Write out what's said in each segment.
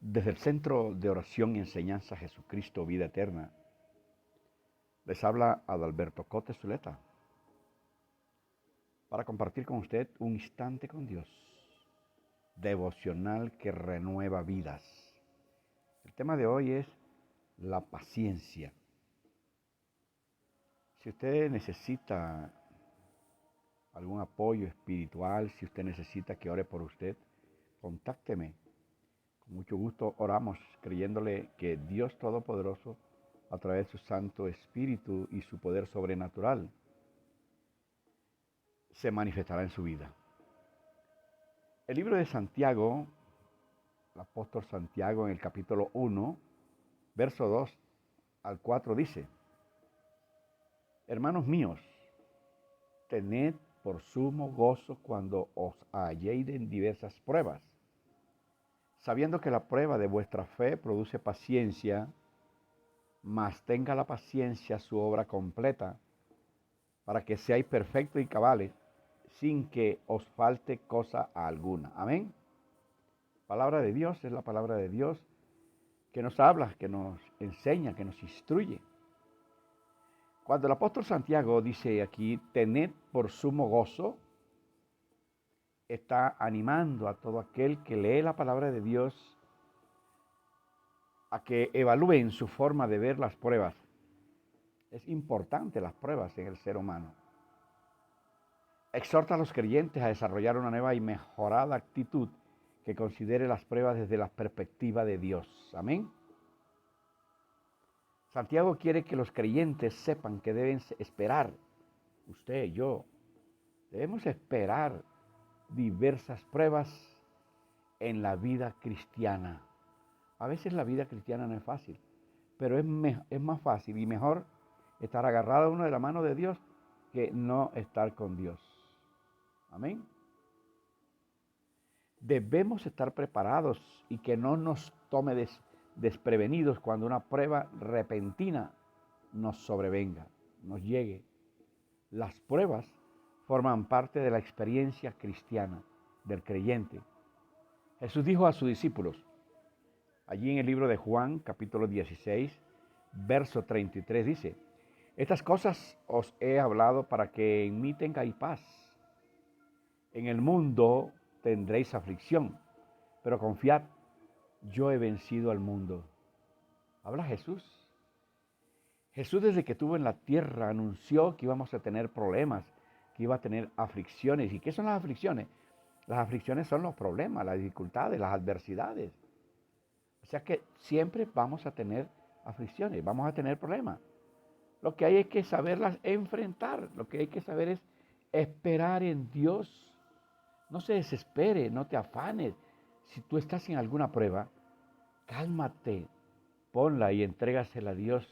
Desde el Centro de Oración y Enseñanza Jesucristo Vida Eterna, les habla Adalberto Cote Zuleta para compartir con usted un instante con Dios, devocional que renueva vidas. El tema de hoy es la paciencia. Si usted necesita algún apoyo espiritual, si usted necesita que ore por usted, contácteme. Con mucho gusto oramos creyéndole que Dios Todopoderoso, a través de su Santo Espíritu y su poder sobrenatural, se manifestará en su vida. El libro de Santiago, el apóstol Santiago en el capítulo 1, verso 2 al 4 dice: Hermanos míos, tened por sumo gozo cuando os halléis en diversas pruebas, sabiendo que la prueba de vuestra fe produce paciencia, mas tenga la paciencia su obra completa, para que seáis perfectos y cabales, sin que os falte cosa alguna. Amén. Palabra de Dios es la palabra de Dios que nos habla, que nos enseña, que nos instruye. Cuando el apóstol Santiago dice aquí, tened por sumo gozo, está animando a todo aquel que lee la palabra de Dios a que evalúen su forma de ver las pruebas. Es importante las pruebas en el ser humano. Exhorta a los creyentes a desarrollar una nueva y mejorada actitud que considere las pruebas desde la perspectiva de Dios. Amén. Santiago quiere que los creyentes sepan que deben esperar, usted, yo, debemos esperar diversas pruebas en la vida cristiana. A veces la vida cristiana no es fácil, pero es más fácil y mejor estar agarrado uno de la mano de Dios que no estar con Dios. Amén. Debemos estar preparados y que no nos tome desprevenidos cuando una prueba repentina nos sobrevenga, nos llegue. Las pruebas forman parte de la experiencia cristiana del creyente. Jesús dijo a sus discípulos, allí en el libro de Juan, capítulo 16, verso 33, dice: Estas cosas os he hablado para que en mí tengáis paz. En el mundo tendréis aflicción, pero confiad, yo he vencido al mundo. Habla Jesús. Jesús, desde que estuvo en la tierra, anunció que íbamos a tener problemas, que iba a tener aflicciones. ¿Y qué son las aflicciones? Las aflicciones son los problemas, las dificultades, las adversidades. O sea que siempre vamos a tener aflicciones, vamos a tener problemas. Lo que hay es que saberlas enfrentar, lo que hay que saber es esperar en Dios. No se desespere, no te afanes. Si tú estás en alguna prueba, cálmate, ponla y entrégasela a Dios.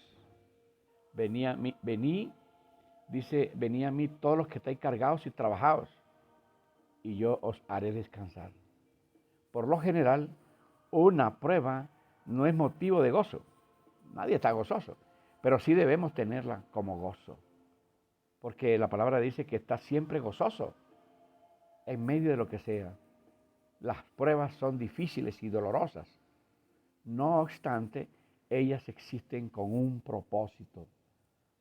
Vení a mí todos los que estáis cargados y trabajados, y yo os haré descansar. Por lo general, una prueba no es motivo de gozo. Nadie está gozoso, pero sí debemos tenerla como gozo. Porque la palabra dice que está siempre gozoso en medio de lo que sea. Las pruebas son difíciles y dolorosas. No obstante, ellas existen con un propósito.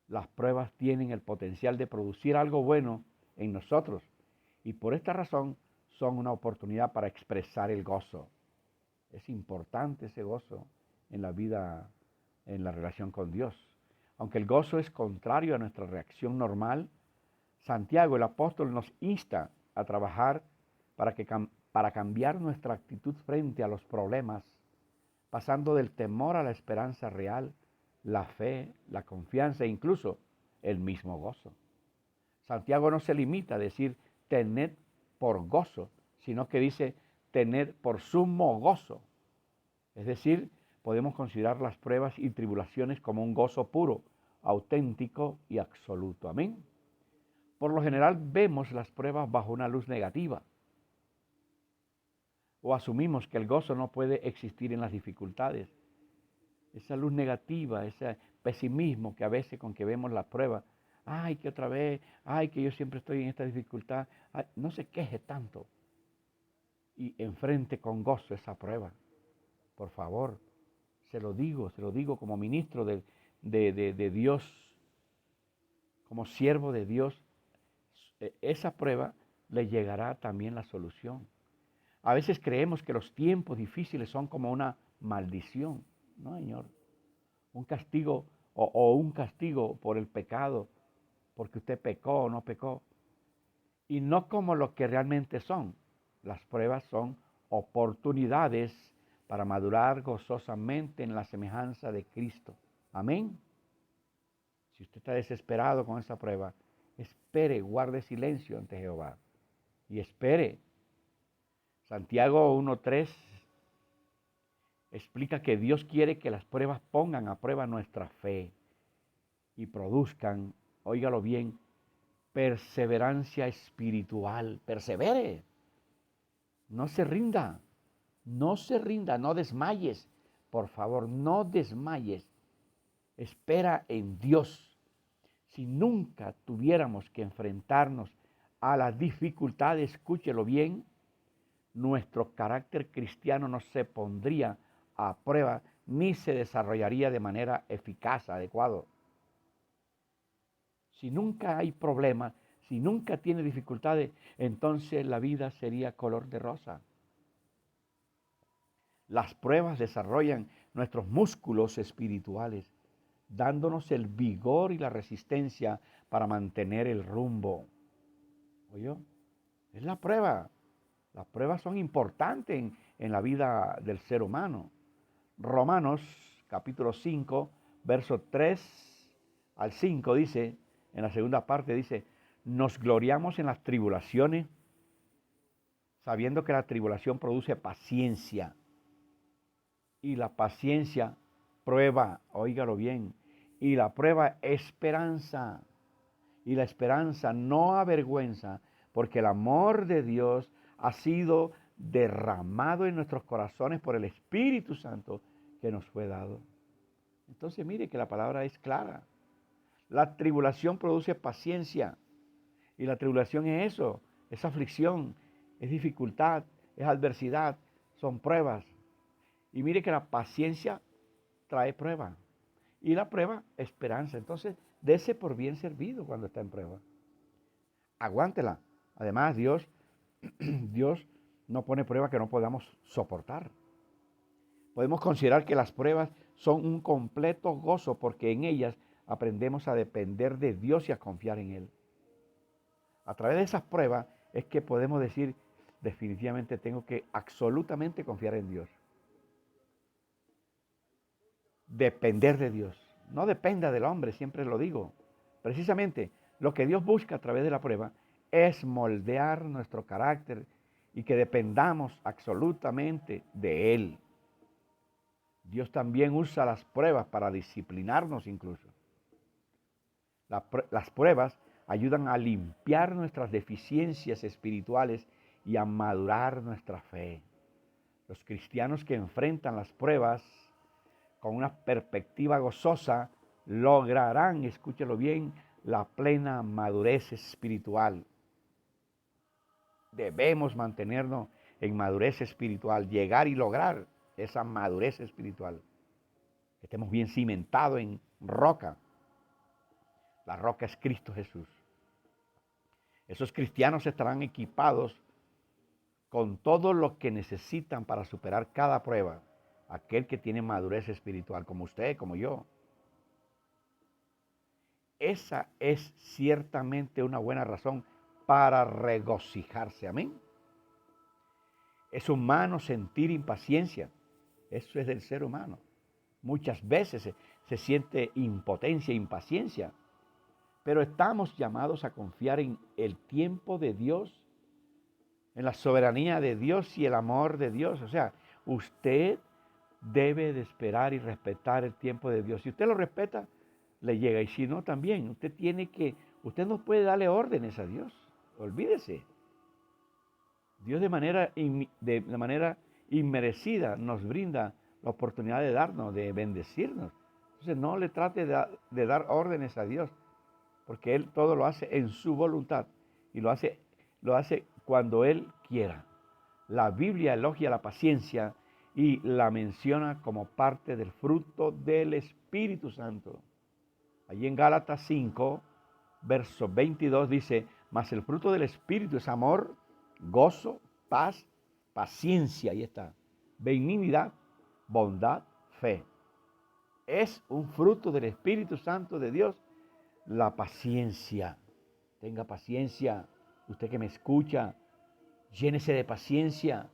Las pruebas tienen el potencial de producir algo bueno en nosotros y por esta razón son una oportunidad para expresar el gozo. Es importante ese gozo en la vida, en la relación con Dios. Aunque el gozo es contrario a nuestra reacción normal, Santiago, el apóstol, nos insta a trabajar para cambiar nuestra actitud frente a los problemas, pasando del temor a la esperanza real, la fe, la confianza e incluso el mismo gozo. Santiago no se limita a decir tened por gozo, sino que dice tened por sumo gozo. Es decir, podemos considerar las pruebas y tribulaciones como un gozo puro, auténtico y absoluto. Amén. Por lo general vemos las pruebas bajo una luz negativa o asumimos que el gozo no puede existir en las dificultades. Esa luz negativa, ese pesimismo que a veces con que vemos la prueba, ay, que otra vez, ay, que yo siempre estoy en esta dificultad, ay, no se queje tanto y enfrente con gozo esa prueba. Por favor, se lo digo como ministro de Dios, como siervo de Dios. Esa prueba le llegará también la solución. A veces creemos que los tiempos difíciles son como una maldición. No, Señor. Un castigo o un castigo por el pecado, porque usted pecó o no pecó. Y no como lo que realmente son. Las pruebas son oportunidades para madurar gozosamente en la semejanza de Cristo. Amén. Si usted está desesperado con esa prueba, espere, guarde silencio ante Jehová. Y espere. Santiago 1:3 explica que Dios quiere que las pruebas pongan a prueba nuestra fe y produzcan, óigalo bien, perseverancia espiritual. Persevere. No se rinda. No se rinda, no desmayes. Por favor, no desmayes. Espera en Dios. Si nunca tuviéramos que enfrentarnos a las dificultades, escúchelo bien, nuestro carácter cristiano no se pondría a prueba ni se desarrollaría de manera eficaz, adecuado. Si nunca hay problemas, si nunca tiene dificultades, entonces la vida sería color de rosa. Las pruebas desarrollan nuestros músculos espirituales, dándonos el vigor y la resistencia para mantener el rumbo. ¿Oyó? Es la prueba. Las pruebas son importantes en la vida del ser humano. Romanos capítulo 5, versos 3 al 5 dice, en la segunda parte dice, nos gloriamos en las tribulaciones, sabiendo que la tribulación produce paciencia. Y la paciencia prueba, óigalo bien, y la prueba esperanza. Y la esperanza no avergüenza, porque el amor de Dios ha sido derramado en nuestros corazones por el Espíritu Santo que nos fue dado. Entonces mire que la palabra es clara. La tribulación produce paciencia. Y la tribulación es eso, es aflicción, es dificultad, es adversidad, son pruebas. Y mire que la paciencia trae prueba. Y la prueba, esperanza. Entonces, dése por bien servido cuando está en prueba. Aguántela. Además, Dios no pone prueba que no podamos soportar. Podemos considerar que las pruebas son un completo gozo porque en ellas aprendemos a depender de Dios y a confiar en Él. A través de esas pruebas es que podemos decir, definitivamente tengo que absolutamente confiar en Dios. Depender de Dios. No dependa del hombre, siempre lo digo. Precisamente lo que Dios busca a través de la prueba es moldear nuestro carácter y que dependamos absolutamente de Él. Dios también usa las pruebas para disciplinarnos incluso. Las pruebas ayudan a limpiar nuestras deficiencias espirituales y a madurar nuestra fe. Los cristianos que enfrentan las pruebas con una perspectiva gozosa lograrán, escúchelo bien, la plena madurez espiritual. Debemos mantenernos en madurez espiritual, llegar y lograr esa madurez espiritual. Que estemos bien cimentados en roca. La roca es Cristo Jesús. Esos cristianos estarán equipados con todo lo que necesitan para superar cada prueba. Aquel que tiene madurez espiritual, como usted, como yo. Esa es ciertamente una buena razón para regocijarse. Amén. Es humano sentir impaciencia. Eso es del ser humano. Muchas veces se siente impotencia, impaciencia. Pero estamos llamados a confiar en el tiempo de Dios, en la soberanía de Dios y el amor de Dios. O sea, usted debe de esperar y respetar el tiempo de Dios. Si usted lo respeta, le llega. Y si no, también. Usted no puede darle órdenes a Dios. Olvídese. Dios de manera inmerecida nos brinda la oportunidad de darnos, de bendecirnos. Entonces no le trate de dar órdenes a Dios, porque Él todo lo hace en su voluntad y lo hace cuando Él quiera. La Biblia elogia la paciencia y la menciona como parte del fruto del Espíritu Santo. Allí en Gálatas 5, verso 22 dice, mas el fruto del Espíritu es amor, gozo, paz, paciencia, ahí está, benignidad, bondad, fe. Es un fruto del Espíritu Santo de Dios, la paciencia. Tenga paciencia, usted que me escucha, llénese de paciencia.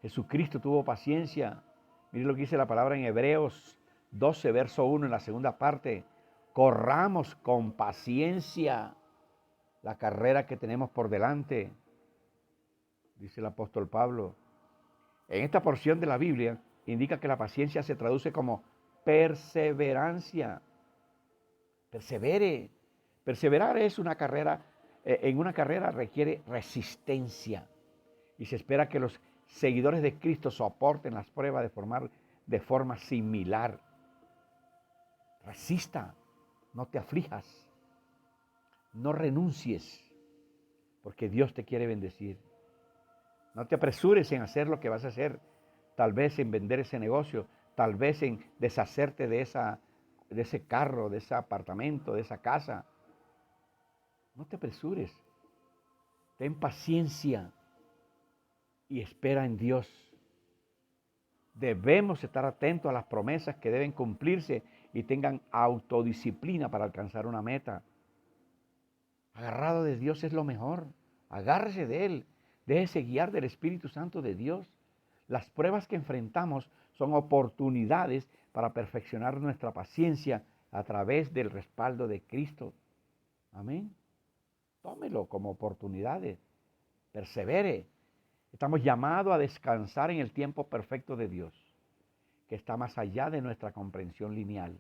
Jesucristo tuvo paciencia. Mire lo que dice la palabra en Hebreos 12, verso 1, en la segunda parte. Corramos con paciencia la carrera que tenemos por delante, dice el apóstol Pablo. En esta porción de la Biblia indica que la paciencia se traduce como perseverancia. Persevere. Perseverar es una carrera, en una carrera requiere resistencia. Y se espera que los seguidores de Cristo soporten las pruebas de forma similar. Resista, no te aflijas, no renuncies, porque Dios te quiere bendecir. No te apresures en hacer lo que vas a hacer, tal vez en vender ese negocio, tal vez en deshacerte de ese carro, de ese apartamento, de esa casa. No te apresures, ten paciencia y espera en Dios. Debemos estar atentos a las promesas que deben cumplirse y tengan autodisciplina para alcanzar una meta. Agarrado de Dios es lo mejor. Agárrese de Él. Déjese guiar del Espíritu Santo de Dios. Las pruebas que enfrentamos son oportunidades para perfeccionar nuestra paciencia a través del respaldo de Cristo. Amén. Tómelo como oportunidades. Persevere. Estamos llamados a descansar en el tiempo perfecto de Dios, que está más allá de nuestra comprensión lineal.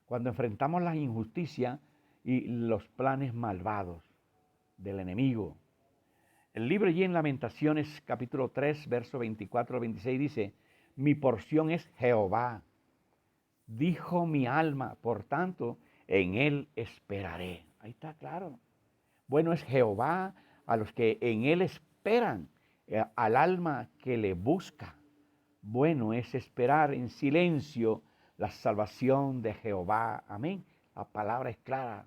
Cuando enfrentamos la injusticia y los planes malvados del enemigo. El libro allí en Lamentaciones, capítulo 3, verso 24 al 26 dice, mi porción es Jehová, dijo mi alma, por tanto, en él esperaré. Ahí está claro. Bueno es Jehová a los que en él esperan, al alma que le busca. Bueno es esperar en silencio la salvación de Jehová. Amén. La palabra es clara.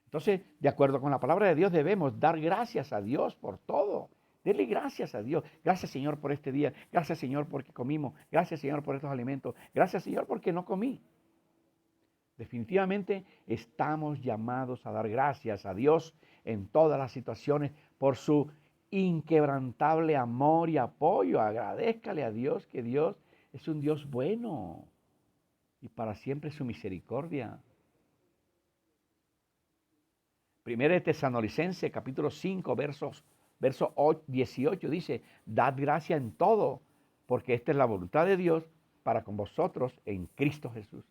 Entonces, de acuerdo con la palabra de Dios, debemos dar gracias a Dios por todo. Dele gracias a Dios. Gracias, Señor, por este día. Gracias, Señor, porque comimos. Gracias, Señor, por estos alimentos. Gracias, Señor, porque no comí. Definitivamente estamos llamados a dar gracias a Dios en todas las situaciones por su inquebrantable amor y apoyo. Agradézcale a Dios que Dios es un Dios bueno y para siempre su misericordia. Primera de Tesalonicenses, capítulo 5, verso 18 dice, dad gracia en todo, porque esta es la voluntad de Dios para con vosotros en Cristo Jesús.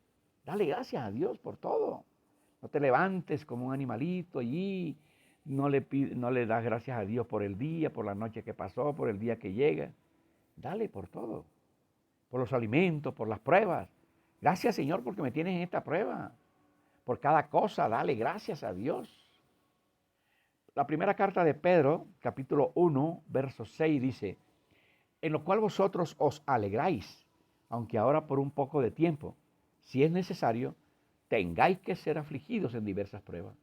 Dale gracias a Dios por todo. No te levantes como un animalito allí, no le das gracias a Dios por el día, por la noche que pasó, por el día que llega. Dale por todo, por los alimentos, por las pruebas. Gracias, Señor, porque me tienes en esta prueba. Por cada cosa, dale gracias a Dios. La primera carta de Pedro, capítulo 1, verso 6 dice, en lo cual vosotros os alegráis, aunque ahora por un poco de tiempo, si es necesario, tengáis que ser afligidos en diversas pruebas.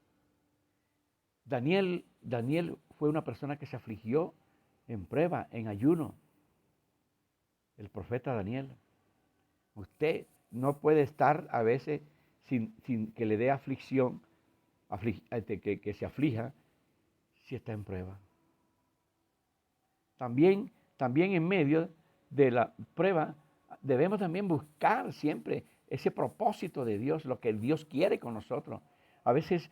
Daniel fue una persona que se afligió en prueba, en ayuno. El profeta Daniel. Usted no puede estar a veces sin que le dé aflicción, que se aflija, si está en prueba. También en medio de la prueba debemos también buscar siempre ese propósito de Dios, lo que Dios quiere con nosotros. A veces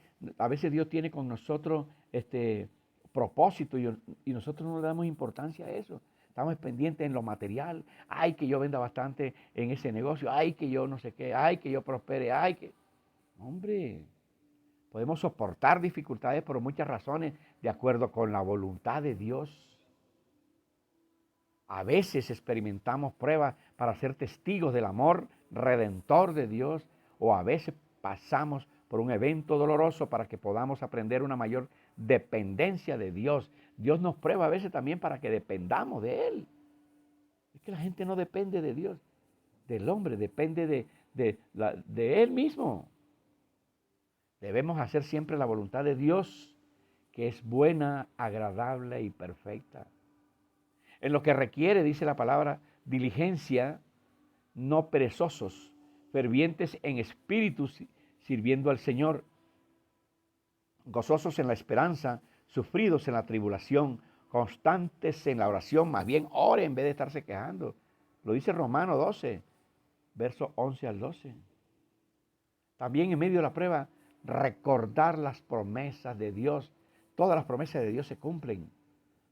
Dios tiene con nosotros este propósito y nosotros no le damos importancia a eso. Estamos pendientes en lo material. Ay, que yo venda bastante en ese negocio. Ay, que yo no sé qué. Ay, que yo prospere. Ay, que... Hombre, podemos soportar dificultades por muchas razones de acuerdo con la voluntad de Dios. A veces experimentamos pruebas para ser testigos del amor redentor de Dios o a veces pasamos por un evento doloroso para que podamos aprender una mayor dependencia de Dios. Dios nos prueba a veces también para que dependamos de Él. Es que la gente no depende de Dios, del hombre, depende de él mismo. Debemos hacer siempre la voluntad de Dios, que es buena, agradable y perfecta. En lo que requiere, dice la palabra, diligencia, no perezosos, fervientes en espíritu, sirviendo al Señor, gozosos en la esperanza, sufridos en la tribulación, constantes en la oración, más bien ore en vez de estarse quejando. Lo dice Romanos 12, versos 11 al 12. También en medio de la prueba, recordar las promesas de Dios. Todas las promesas de Dios se cumplen.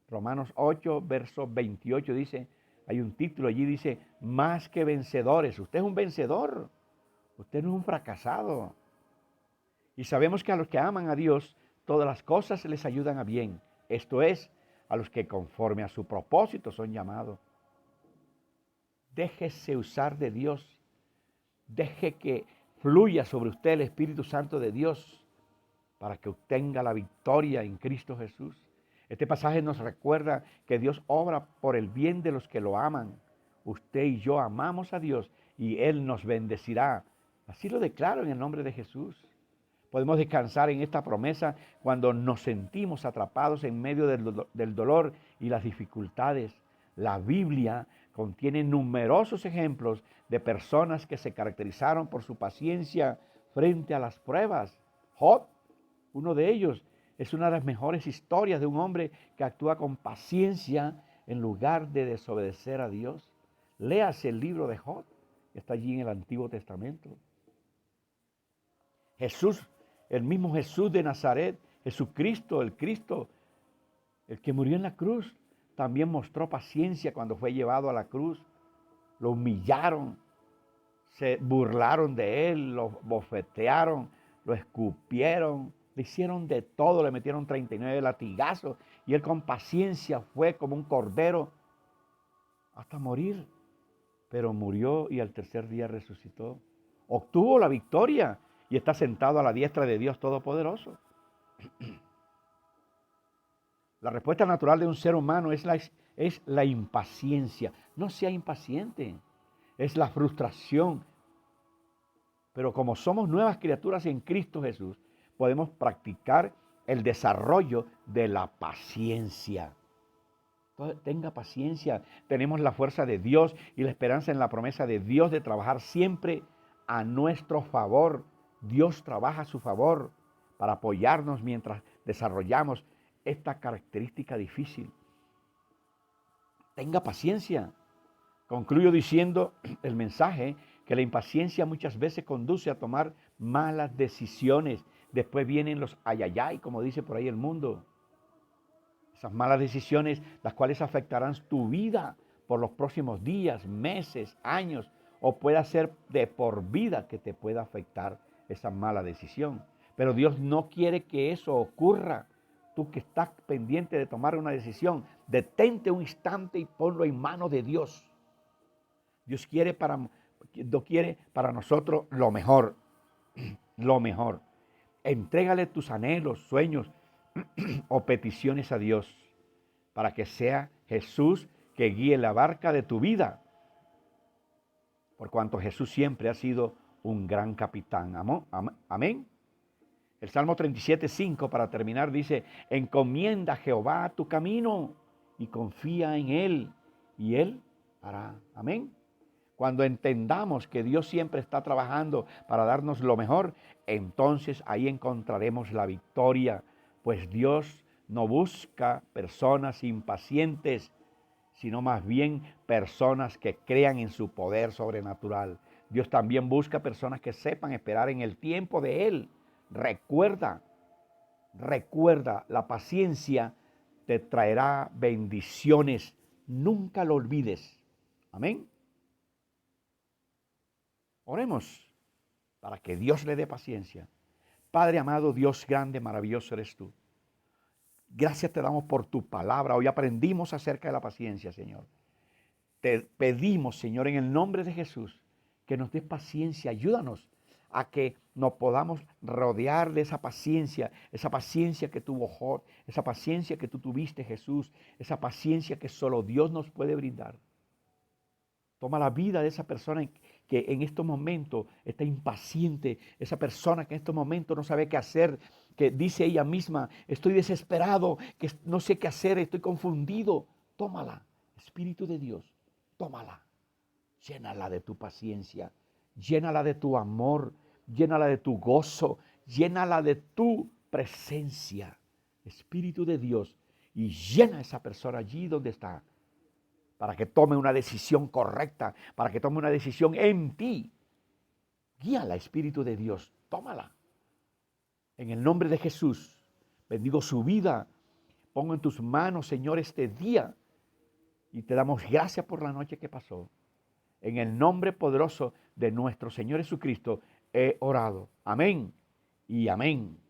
Romanos 8, verso 28 dice, hay un título allí, dice, más que vencedores. Usted es un vencedor, usted no es un fracasado. Y sabemos que a los que aman a Dios, todas las cosas les ayudan a bien. Esto es, a los que conforme a su propósito son llamados. Déjese usar de Dios. Deje que fluya sobre usted el Espíritu Santo de Dios para que obtenga la victoria en Cristo Jesús. Este pasaje nos recuerda que Dios obra por el bien de los que lo aman. Usted y yo amamos a Dios y Él nos bendecirá. Así lo declaro en el nombre de Jesús. Podemos descansar en esta promesa cuando nos sentimos atrapados en medio del dolor y las dificultades. La Biblia contiene numerosos ejemplos de personas que se caracterizaron por su paciencia frente a las pruebas. Job, uno de ellos, es una de las mejores historias de un hombre que actúa con paciencia en lugar de desobedecer a Dios. Léase el libro de Job, está allí en el Antiguo Testamento. Jesús, el mismo Jesús de Nazaret, Jesucristo, el Cristo, el que murió en la cruz, también mostró paciencia cuando fue llevado a la cruz. Lo humillaron, se burlaron de él, lo bofetearon, lo escupieron, le hicieron de todo, le metieron 39 latigazos y él con paciencia fue como un cordero hasta morir. Pero murió y al tercer día resucitó. Obtuvo la victoria y está sentado a la diestra de Dios Todopoderoso. La respuesta natural de un ser humano es la impaciencia. No sea impaciente, es la frustración. Pero como somos nuevas criaturas en Cristo Jesús, podemos practicar el desarrollo de la paciencia. Entonces, tenga paciencia. Tenemos la fuerza de Dios y la esperanza en la promesa de Dios de trabajar siempre a nuestro favor. Dios trabaja a su favor para apoyarnos mientras desarrollamos esta característica difícil. Tenga paciencia. Concluyo diciendo el mensaje que la impaciencia muchas veces conduce a tomar malas decisiones. Después vienen los ayayay, como dice por ahí el mundo. Esas malas decisiones, las cuales afectarán tu vida por los próximos días, meses, años, o puede ser de por vida que te pueda afectar esa mala decisión. Pero Dios no quiere que eso ocurra. Tú que estás pendiente de tomar una decisión, detente un instante y ponlo en manos de Dios. Dios quiere para nosotros lo mejor, lo mejor. Entrégale tus anhelos, sueños o peticiones a Dios para que sea Jesús que guíe la barca de tu vida. Por cuanto Jesús siempre ha sido un gran capitán. Amén. El Salmo 37:5 para terminar dice, encomienda a Jehová tu camino y confía en Él y Él hará. Amén. Cuando entendamos que Dios siempre está trabajando para darnos lo mejor, entonces ahí encontraremos la victoria, pues Dios no busca personas impacientes, sino más bien personas que crean en su poder sobrenatural. Dios también busca personas que sepan esperar en el tiempo de Él. Recuerda, la paciencia te traerá bendiciones. Nunca lo olvides. Amén. Oremos para que Dios le dé paciencia. Padre amado, Dios grande, maravilloso eres tú. Gracias te damos por tu palabra. Hoy aprendimos acerca de la paciencia, Señor. Te pedimos, Señor, en el nombre de Jesús, que nos des paciencia. Ayúdanos a que nos podamos rodear de esa paciencia que tuvo Job, esa paciencia que tú tuviste, Jesús, esa paciencia que solo Dios nos puede brindar. Toma la vida de esa persona que en estos momentos está impaciente, esa persona que en estos momentos no sabe qué hacer, que dice ella misma, estoy desesperado, que no sé qué hacer, estoy confundido. Tómala, Espíritu de Dios, tómala. Llénala de tu paciencia, llénala de tu amor, llénala de tu gozo, llénala de tu presencia, Espíritu de Dios, y llena a esa persona allí donde está, para que tome una decisión correcta, para que tome una decisión en ti. Guíala, Espíritu de Dios, tómala. En el nombre de Jesús, bendigo su vida. Pongo en tus manos, Señor, este día y te damos gracias por la noche que pasó. En el nombre poderoso de nuestro Señor Jesucristo he orado. Amén y amén.